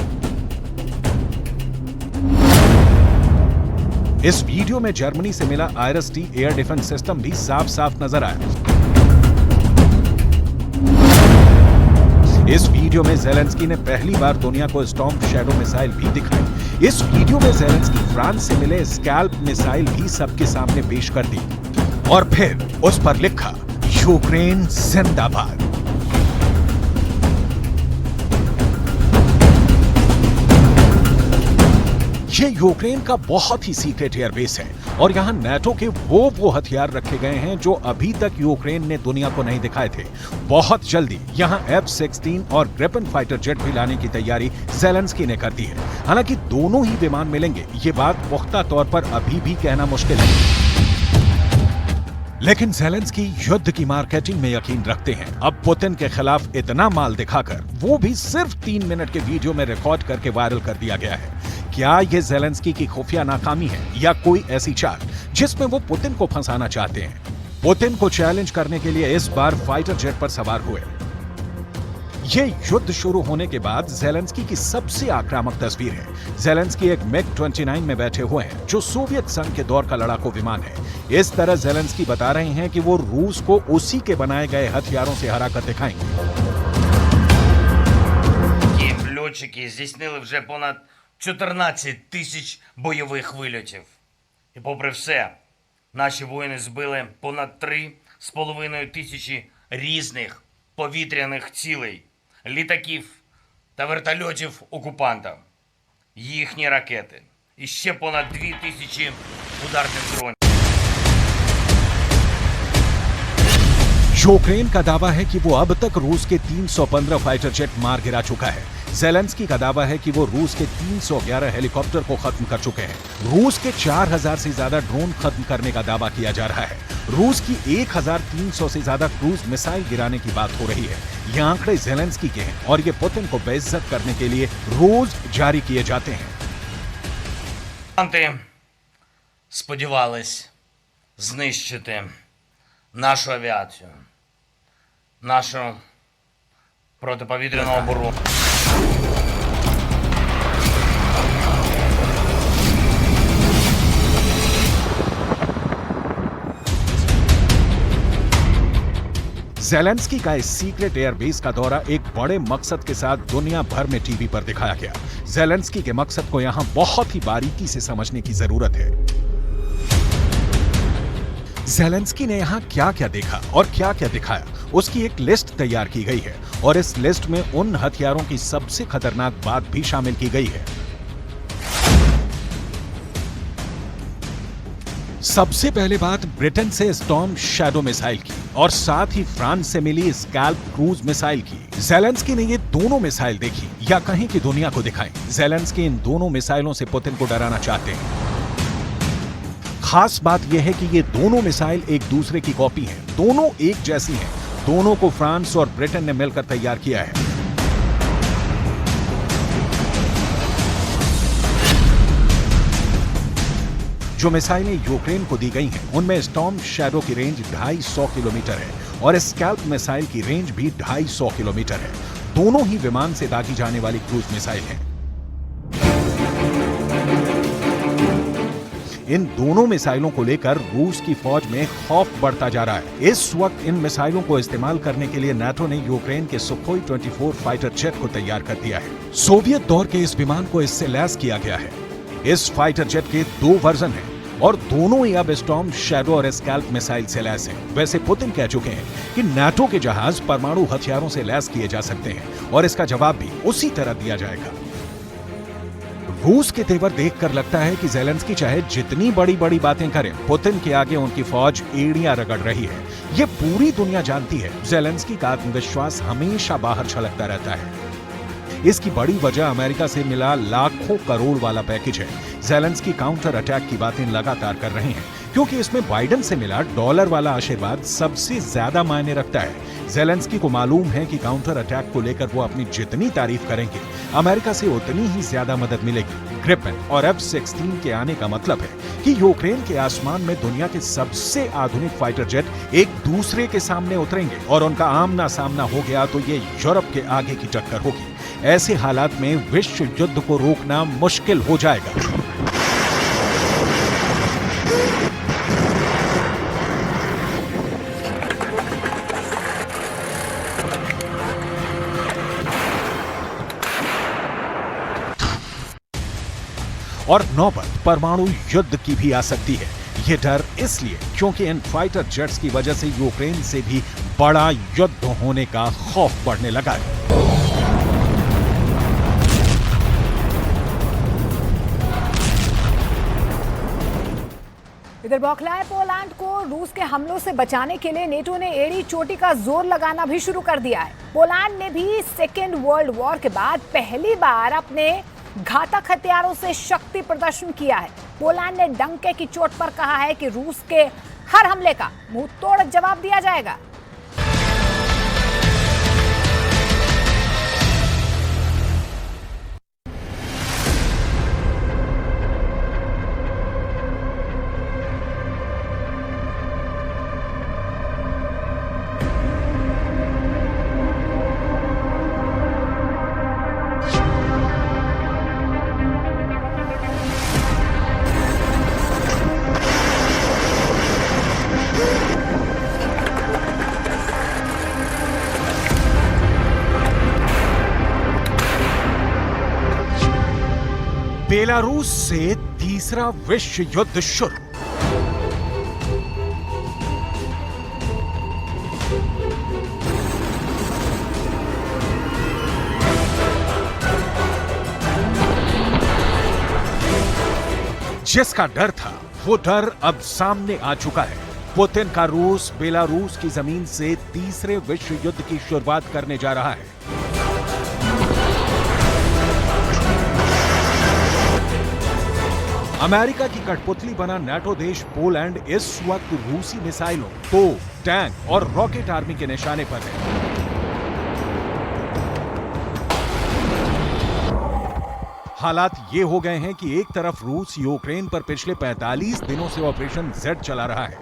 इस वीडियो में जर्मनी से मिला आयरस-T एयर डिफेंस सिस्टम भी साफ साफ नजर आया। इस वीडियो में ज़ेलेंस्की ने पहली बार दुनिया को स्टॉर्म शैडो मिसाइल भी दिखाई। इस वीडियो में ज़ेलेंस्की फ्रांस से मिले स्कैल्प मिसाइल भी सबके सामने पेश कर दी और फिर उस पर लिखा यूक्रेन जिंदाबाद। ये यूक्रेन का बहुत ही सीक्रेट एयरबेस है और यहाँ नाटो के वो हथियार रखे गए हैं जो अभी तक यूक्रेन ने दुनिया को नहीं दिखाए थे। बहुत जल्दी यहाँ F-16 और ग्रिपेन फाइटर जेट भी लाने की तैयारी ज़ेलेंस्की ने कर दी है। हालांकि दोनों ही विमान मिलेंगे, ये बात पुख्ता तौर पर अभी भी कहना मुश्किल है, लेकिन ज़ेलेंस्की युद्ध की मार्केटिंग में यकीन रखते हैं। अब पुतिन के खिलाफ इतना माल दिखाकर, वो भी सिर्फ 3 मिनट के वीडियो में रिकॉर्ड करके वायरल कर दिया गया है। क्या ये ज़ेलेंस्की की खुफिया नाकामी है या कोई ऐसी चाल जिसमें वो पुतिन को फंसाना चाहते हैं? पुतिन को चैलेंज करने के लिए इस बार फाइटर जेट पर सवार हुए। ये युद्ध शुरू होने के बाद ज़ेलेंस्की की सबसे आक्रामक तस्वीर है। ज़ेलेंस्की एक MiG-29 में बैठे हुए हैं जो सोवियत संघ के दौर का लड़ाकू विमान है। इस तरह ज़ेलेंस्की बता रहे हैं कि वो रूस को उसी के बनाए गए हथियारों से हराकर दिखाएंगे। Льотчики здійснили вже понад 14 тисяч бойових вильотів. І попри все, наші воїни збили понад 3,5 тисячі різних повітряних цілей, літаків та вертольотів окупанта, їхні ракети і ще понад 2 тисячі ударних дронів. यूक्रेन का दावा है कि वो अब तक रूस के 315 फाइटर जेट मार गिरा चुका है। ज़ेलेंस्की का दावा है कि वो रूस के 311 हेलीकॉप्टर को खत्म कर चुके हैं। रूस के 4000 से ज्यादा ड्रोन खत्म करने का दावा किया जा रहा है। रूस की 1300 से ज्यादा क्रूज मिसाइल गिराने की बात हो रही है। ये आंकड़े ज़ेलेंस्की के हैं और ये पुतिन को बेइज्जत करने के लिए रोज जारी किए जाते हैं। Сподівались знищити нашу авіацію, нашу протиповітряну оборону. ज़ेलेंस्की का इस सीक्रेट एयरबेस का दौरा एक बड़े मकसद के साथ दुनिया भर में टीवी पर दिखाया गया। ज़ेलेंस्की के मकसद को यहां बहुत ही बारीकी से समझने की जरूरत है। ज़ेलेंस्की ने यहां क्या क्या देखा और क्या क्या दिखाया, उसकी एक लिस्ट तैयार की गई है और इस लिस्ट में उन हथियारों की सबसे खतरनाक बात भी शामिल की गई है। सबसे पहले बात ब्रिटेन से स्टॉर्म शैडो मिसाइल की और साथ ही फ्रांस से मिली स्कैल्प क्रूज मिसाइल की। ज़ेलेंस्की ने ये दोनों मिसाइल देखी या कहीं की दुनिया को दिखाई। ज़ेलेंस्की इन दोनों मिसाइलों से पुतिन को डराना चाहते हैं। खास बात यह है कि ये दोनों मिसाइल एक दूसरे की कॉपी हैं, दोनों एक जैसी हैं। दोनों को फ्रांस और ब्रिटेन ने मिलकर तैयार किया है। जो मिसाइलें यूक्रेन को दी गई हैं, उनमें स्टॉर्म शैडो की रेंज 250 किलोमीटर है और स्कैल्प मिसाइल की रेंज भी 250 किलोमीटर है। दोनों ही विमान से दागी जाने वाली क्रूज मिसाइल हैं। इन दोनों मिसाइलों को लेकर रूस की फौज में खौफ बढ़ता जा रहा है। इस वक्त इन मिसाइलों को इस्तेमाल करने के लिए नाटो ने यूक्रेन के सुखोई 24 फाइटर जेट को तैयार कर दिया है। सोवियत दौर के इस विमान को इससे लैस किया गया है। इस फाइटर जेट के 2 वर्जन हैं और दोनों ही अब स्टॉर्म शैडो और स्कैल्प मिसाइल से लैस हैं। वैसे पुतिन कह चुके हैं कि नाटो के जहाज परमाणु हथियारों से लैस किए जा सकते हैं और इसका जवाब भी उसी तरह दिया जाएगा। रूस के तेवर देखकर लगता है कि ज़ेलेंस्की चाहे जितनी बड़ी बातें करें, पुतिन के आगे उनकी फौज एड़ियां रगड़ रही है। ये पूरी दुनिया जानती है। ज़ेलेंस्की का आत्मविश्वास हमेशा बाहर छलकता रहता है। इसकी बड़ी वजह अमेरिका से मिला लाखों करोड़ वाला पैकेज है। ज़ेलेंस्की काउंटर अटैक की बातें लगातार कर रहे हैं क्योंकि इसमें बाइडेन से मिला डॉलर वाला आशीर्वाद सबसे ज्यादा मायने रखता है। ज़ेलेंस्की को मालूम है कि काउंटर अटैक को लेकर वो अपनी जितनी तारीफ करेंगे, अमेरिका से उतनी ही ज्यादा मदद मिलेगी। ग्रिपेन और F-16 के आने का मतलब है कि यूक्रेन के आसमान में दुनिया के सबसे आधुनिक फाइटर जेट एक दूसरे के सामने उतरेंगे और उनका आमना सामना हो गया तो ये यूरोप के आगे की टक्कर होगी। ऐसे हालात में विश्व युद्ध को रोकना मुश्किल हो जाएगा। और नौबत परमाणु युद्ध की भी आ सकती है। ये डर इसलिए क्योंकि इन फाइटर जेट्स की वजह से यूक्रेन से भी बड़ा युद्ध होने का खौफ बढ़ने लगा है। इधर बौखलाए पोलैंड को रूस के हमलों से बचाने के लिए नेटो ने एड़ी चोटी का जोर लगाना भी शुरू कर दिया है। पोलैंड ने भी सेकेंड वर्ल्ड वॉर के बाद पहली बार अपने घातक हथियारों से शक्ति प्रदर्शन किया है। पोलैंड ने डंके की चोट पर कहा है कि रूस के हर हमले का मुंह तोड़ जवाब दिया जाएगा। बेलारूस से तीसरा विश्व युद्ध शुरू। जिसका डर था वो डर अब सामने आ चुका है। पुतिन का रूस बेलारूस की जमीन से तीसरे विश्व युद्ध की शुरुआत करने जा रहा है। अमेरिका की कठपुतली बना नाटो देश पोलैंड इस वक्त रूसी मिसाइलों, तोप, टैंक और रॉकेट आर्मी के निशाने पर है। हालात ये हो गए हैं कि एक तरफ रूस यूक्रेन पर पिछले 45 दिनों से ऑपरेशन जेड चला रहा है,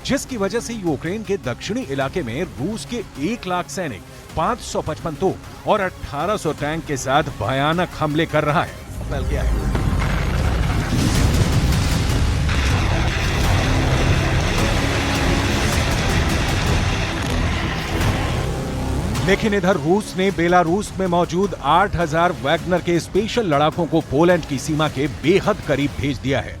जिसकी वजह से यूक्रेन के दक्षिणी इलाके में रूस के 1 लाख सैनिक, 555 तोप और 1800 टैंक के साथ भयानक हमले कर रहा है। फैल गया है। लेकिन इधर रूस ने बेलारूस में मौजूद 8000 वैगनर के स्पेशल लड़ाकों को पोलैंड की सीमा के बेहद करीब भेज दिया है।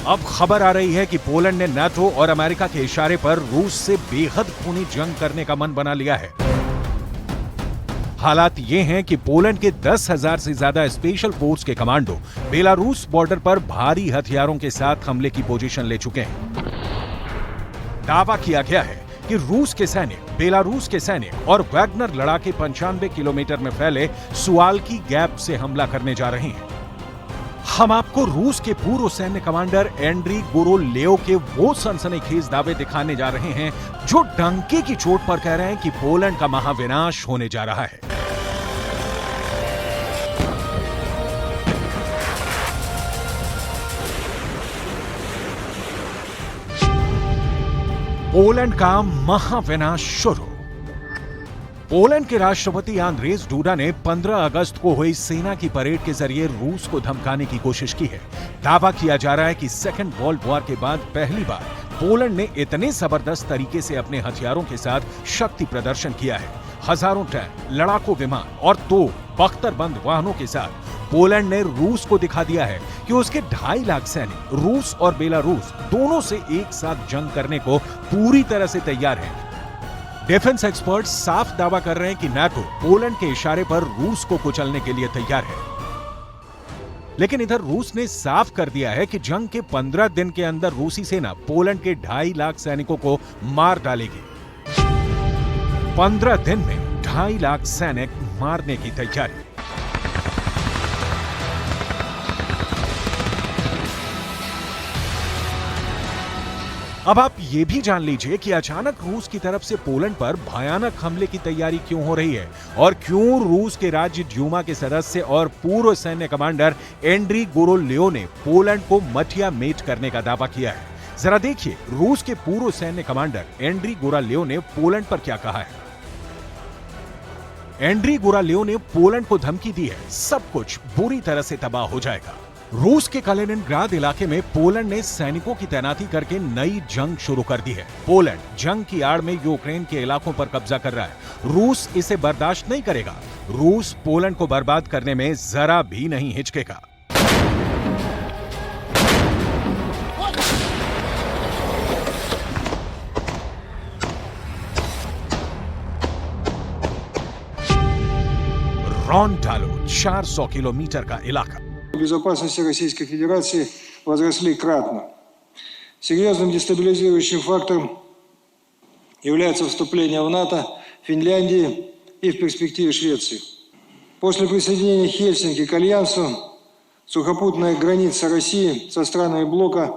अब खबर आ रही है कि पोलैंड ने नाटो और अमेरिका के इशारे पर रूस से बेहद खूनी जंग करने का मन बना लिया है। हालात ये हैं कि पोलैंड के 10,000 से ज्यादा स्पेशल फोर्स के कमांडो बेलारूस बॉर्डर पर भारी हथियारों के साथ हमले की पोजीशन ले चुके हैं। दावा किया गया है कि रूस के सैनिक, बेलारूस के सैनिक और वैगनर लड़ाके 95 किलोमीटर में फैले सुवाल्की गैप से हमला करने जा रहे हैं। हम आपको रूस के पूर्व सैन्य कमांडर एंड्री गुरोलेव के वो सनसनीखेज दावे दिखाने जा रहे हैं जो डंके की चोट पर कह रहे हैं कि पोलैंड का महाविनाश होने जा रहा है। पोलैंड का महाविनाश शुरू। पोलैंड के राष्ट्रपति आंद्रेज डूडा ने 15 अगस्त को हुई सेना की परेड के जरिए रूस को धमकाने की कोशिश की है। दावा किया जा रहा है कि सेकेंड वर्ल्ड वॉर के बाद पहली बार पोलैंड ने इतने जबरदस्त तरीके से अपने हथियारों के साथ शक्ति प्रदर्शन किया है। हजारों टैंक, लड़ाकू विमान और 2 बख्तरबंद वाहनों के साथ पोलैंड ने रूस को दिखा दिया है कि उसके 2.5 लाख सैनिक रूस और बेलारूस दोनों से एक साथ जंग करने को पूरी तरह से तैयार हैं। डिफेंस एक्सपर्ट्स साफ दावा कर रहे हैं कि नाटो पोलैंड के इशारे पर रूस को कुचलने के लिए तैयार है। लेकिन इधर रूस ने साफ कर दिया है कि जंग के 15 दिन के अंदर रूसी सेना पोलैंड के 2.5 लाख सैनिकों को मार डालेगी। 15 दिन में 2.5 लाख सैनिक मारने की तैयारी। अब आप ये भी जान लीजिए कि अचानक रूस की तरफ से पोलैंड पर भयानक हमले की तैयारी क्यों हो रही है और क्यों रूस के राज्य ड्यूमा के सदस्य और पूर्व सैन्य कमांडर एंड्री गुरोलेव ने पोलैंड को मठिया मेट करने का दावा किया है। जरा देखिए रूस के पूर्व सैन्य कमांडर एंड्री गुरोलेव ने पोलैंड पर क्या कहा है। एंड्री गुरोलेव ने पोलैंड को धमकी दी है, सब कुछ बुरी तरह से तबाह हो जाएगा। रूस के कलिनिनग्राद इलाके में पोलैंड ने सैनिकों की तैनाती करके नई जंग शुरू कर दी है। पोलैंड जंग की आड़ में यूक्रेन के इलाकों पर कब्जा कर रहा है। रूस इसे बर्दाश्त नहीं करेगा। रूस पोलैंड को बर्बाद करने में जरा भी नहीं हिचकेगा। रोंडालो 400 किलोमीटर का इलाका। Безопасности Российской Федерации возросли кратно. Серьезным дестабилизирующим фактором является вступление в НАТО Финляндии и в перспективе Швеции. После присоединения Хельсинки к Альянсу сухопутная граница России со странами блока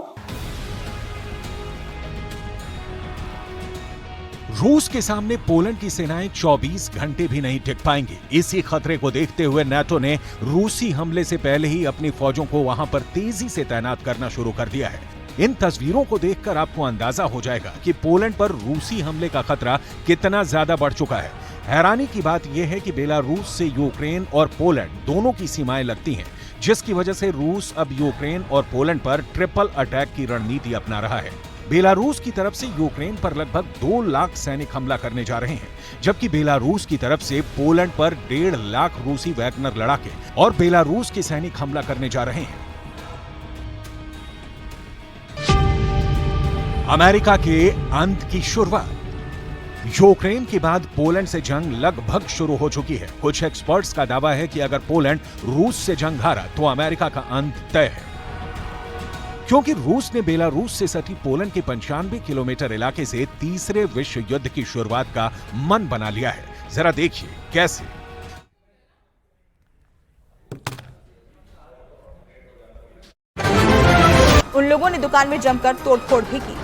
रूस के सामने पोलैंड की सेनाएं 24 घंटे भी नहीं टिक पाएंगी। इसी खतरे को देखते हुए नाटो ने रूसी हमले से पहले ही अपनी फौजों को वहां पर तेजी से तैनात करना शुरू कर दिया है। इन तस्वीरों को देखकर आपको अंदाजा हो जाएगा कि पोलैंड पर रूसी हमले का खतरा कितना ज्यादा बढ़ चुका है। हैरानी की बात यह है कि बेलारूस से यूक्रेन और पोलैंड दोनों की सीमाएं लगती हैं, जिसकी वजह से रूस अब यूक्रेन और पोलैंड पर ट्रिपल अटैक की रणनीति अपना रहा है। बेलारूस की तरफ से यूक्रेन पर लगभग 2 लाख सैनिक हमला करने जा रहे हैं, जबकि बेलारूस की तरफ से पोलैंड पर 1.5 लाख रूसी वैगनर लड़ाके और बेलारूस के सैनिक हमला करने जा रहे हैं। अमेरिका के अंत की शुरुआत। यूक्रेन के बाद पोलैंड से जंग लगभग शुरू हो चुकी है। कुछ एक्सपर्ट्स का दावा है कि अगर पोलैंड रूस से जंग हारा तो अमेरिका का अंत तय है, क्योंकि रूस ने बेलारूस से सटी पोलैंड के 95 किलोमीटर इलाके से तीसरे विश्व युद्ध की शुरुआत का मन बना लिया है। जरा देखिए कैसे। उन लोगों ने दुकान में जमकर तोड़फोड़ भी की।